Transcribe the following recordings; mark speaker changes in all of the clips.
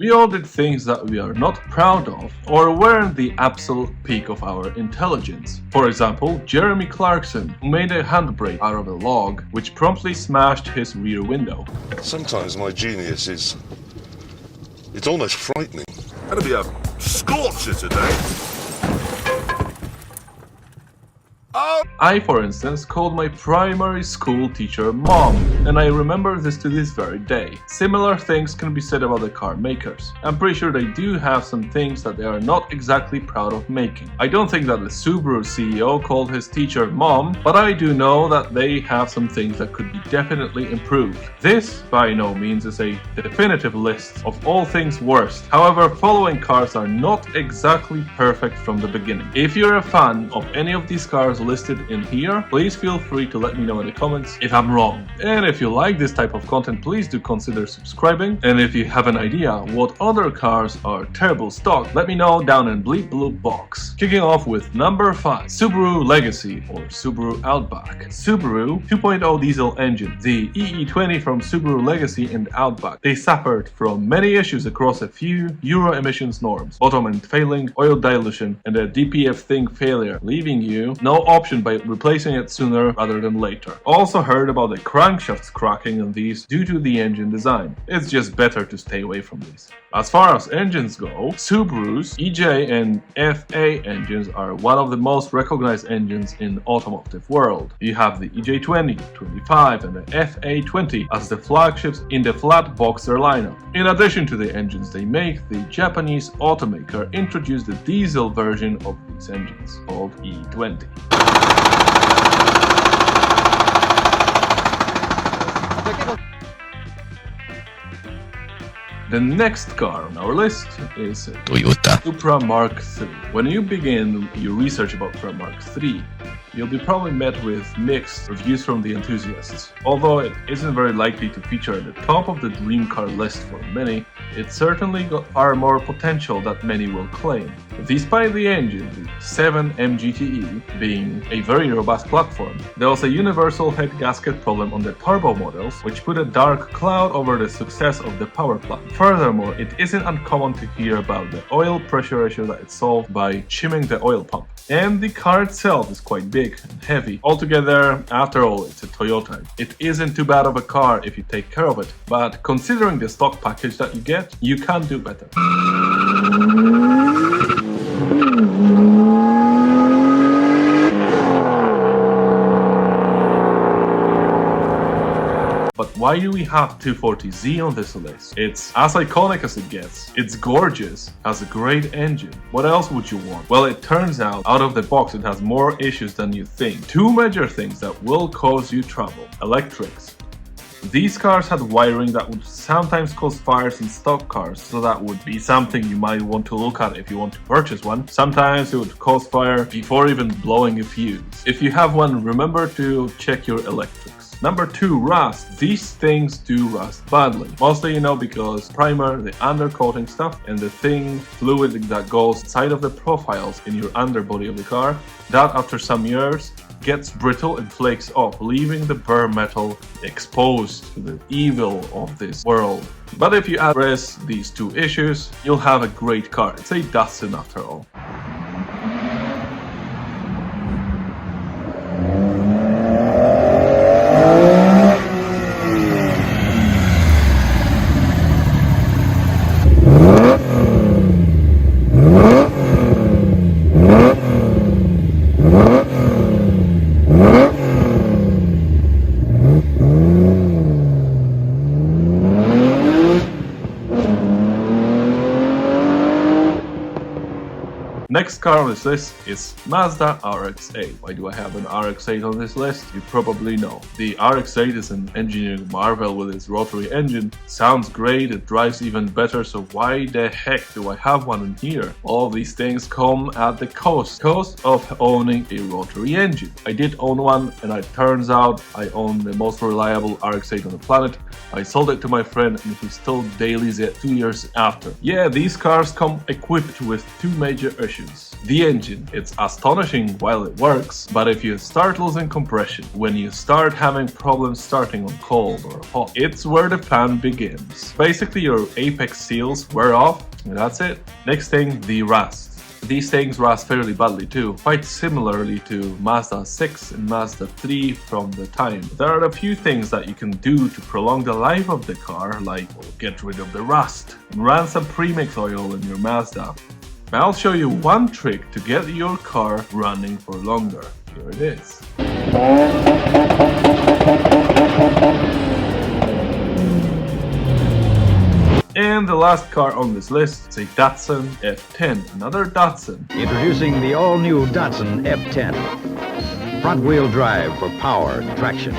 Speaker 1: We all did things that we are not proud of or weren't the absolute peak of our intelligence. For example, Jeremy Clarkson, who made a handbrake out of a log, which promptly smashed his rear window.
Speaker 2: Sometimes my genius is... it's almost frightening.
Speaker 3: That'll be a scorcher today.
Speaker 1: I, for instance, called my primary school teacher Mom, and I remember this to this very day. Similar things can be said about the car makers. I'm pretty sure they do have some things that they are not exactly proud of making. I don't think that the Subaru CEO called his teacher Mom, but I do know that they have some things that could be definitely improved. This, by no means, is a definitive list of all things worst. However, following cars are not exactly perfect from the beginning. If you're a fan of any of these cars listed in here, please feel free to let me know in the comments if I'm wrong. And if you like this type of content, please do consider subscribing. And if you have an idea what other cars are terrible stock, let me know down in bleep blue box. Kicking off with number 5, Subaru Legacy or Subaru Outback. Subaru 2.0 diesel engine. The EE20 from Subaru Legacy and Outback. They suffered from many issues across a few Euro emissions norms. Bottom end failing, oil dilution, and a DPF thing failure, leaving you no option by replacing it sooner rather than later. Also heard about the crankshafts cracking on these due to the engine design. It's just better to stay away from these. As far as engines go, Subaru's EJ and FA engines are one of the most recognized engines in automotive world. You have the EJ20, 25 and the FA20 as the flagships in the flat boxer lineup. In addition to the engines they make, the Japanese automaker introduced the diesel version of these engines called E20. The next car on our list is
Speaker 4: Toyota
Speaker 1: Supra Mark III. When you begin your research about Supra Mark III, you'll be probably met with mixed reviews from the enthusiasts. Although it isn't very likely to feature at the top of the dream car list for many, it certainly got far more potential than many will claim. Despite the engine, the 7M GTE, being a very robust platform, there was a universal head gasket problem on the turbo models, which put a dark cloud over the success of the power plant. Furthermore, it isn't uncommon to hear about the oil pressure issue that it's solved by shimming the oil pump. And the car itself is quite big and heavy. Altogether, after all, it's a Toyota. It isn't too bad of a car if you take care of it, but considering the stock package that you get, you can do better. But why do we have 240Z on this list? It's as iconic as it gets. It's gorgeous, has a great engine. What else would you want? Well, it turns out of the box it has more issues than you think. Two major things that will cause you trouble. Electrics. These cars had wiring that would sometimes cause fires in stock cars, so that would be something you might want to look at if you want to purchase one. Sometimes it would cause fire before even blowing a fuse. If you have one, remember to check your electrics. Number 2, rust. These things do rust badly. Mostly, because primer, the undercoating stuff, and the thin fluid that goes inside of the profiles in your underbody of the car, that after some years gets brittle and flakes off, leaving the bare metal exposed to the evil of this world. But if you address these two issues, you'll have a great car. It's a Datsun after all. Next car on this list is Mazda RX8. Why do I have an RX8 on this list? You probably know. The RX8 is an engineering marvel with its rotary engine. Sounds great, it drives even better, so why the heck do I have one in here? All these things come at the cost of owning a rotary engine. I did own one, and it turns out I own the most reliable RX8 on the planet. I sold it to my friend and he still dailies it 2 years after. Yeah, these cars come equipped with two major issues. issues. The engine, it's astonishing while it works, but if you start losing compression, when you start having problems starting on cold or hot, it's where the fun begins. Basically your apex seals wear off, and that's it. Next thing, the rust. These things rust fairly badly too, quite similarly to Mazda 6 and Mazda 3 from the time. There are a few things that you can do to prolong the life of the car, like get rid of the rust and run some premix oil in your Mazda. I'll show you one trick to get your car running for longer. Here it is. And the last car on this list is a Datsun F10, another Datsun.
Speaker 4: Introducing the all-new Datsun F10. Front-wheel drive for power and traction.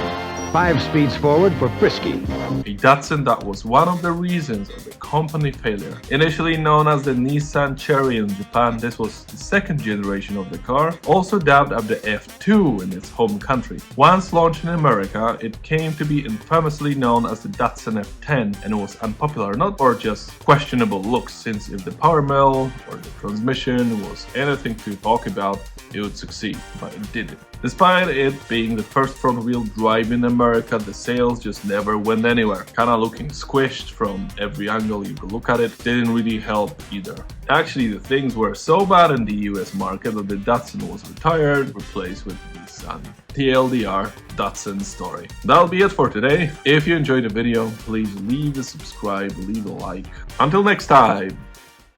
Speaker 4: 5 speeds forward for frisky.
Speaker 1: A Datsun that was one of the reasons of the company failure. Initially known as the Nissan Cherry in Japan, this was the second generation of the car, also dubbed as the F2 in its home country. Once launched in America, it came to be infamously known as the Datsun F10, and it was unpopular not for just questionable looks, since if the power mill or the transmission was anything to talk about, it would succeed, but it didn't. Despite it being the first front-wheel drive in America, the sales just never went anywhere. Kinda looking squished from every angle you could look at it, didn't really help either. Actually, the things were so bad in the US market that the Datsun was retired, replaced with Nissan. TLDR, Datsun story. That'll be it for today. If you enjoyed the video, please leave a subscribe, leave a like. Until next time!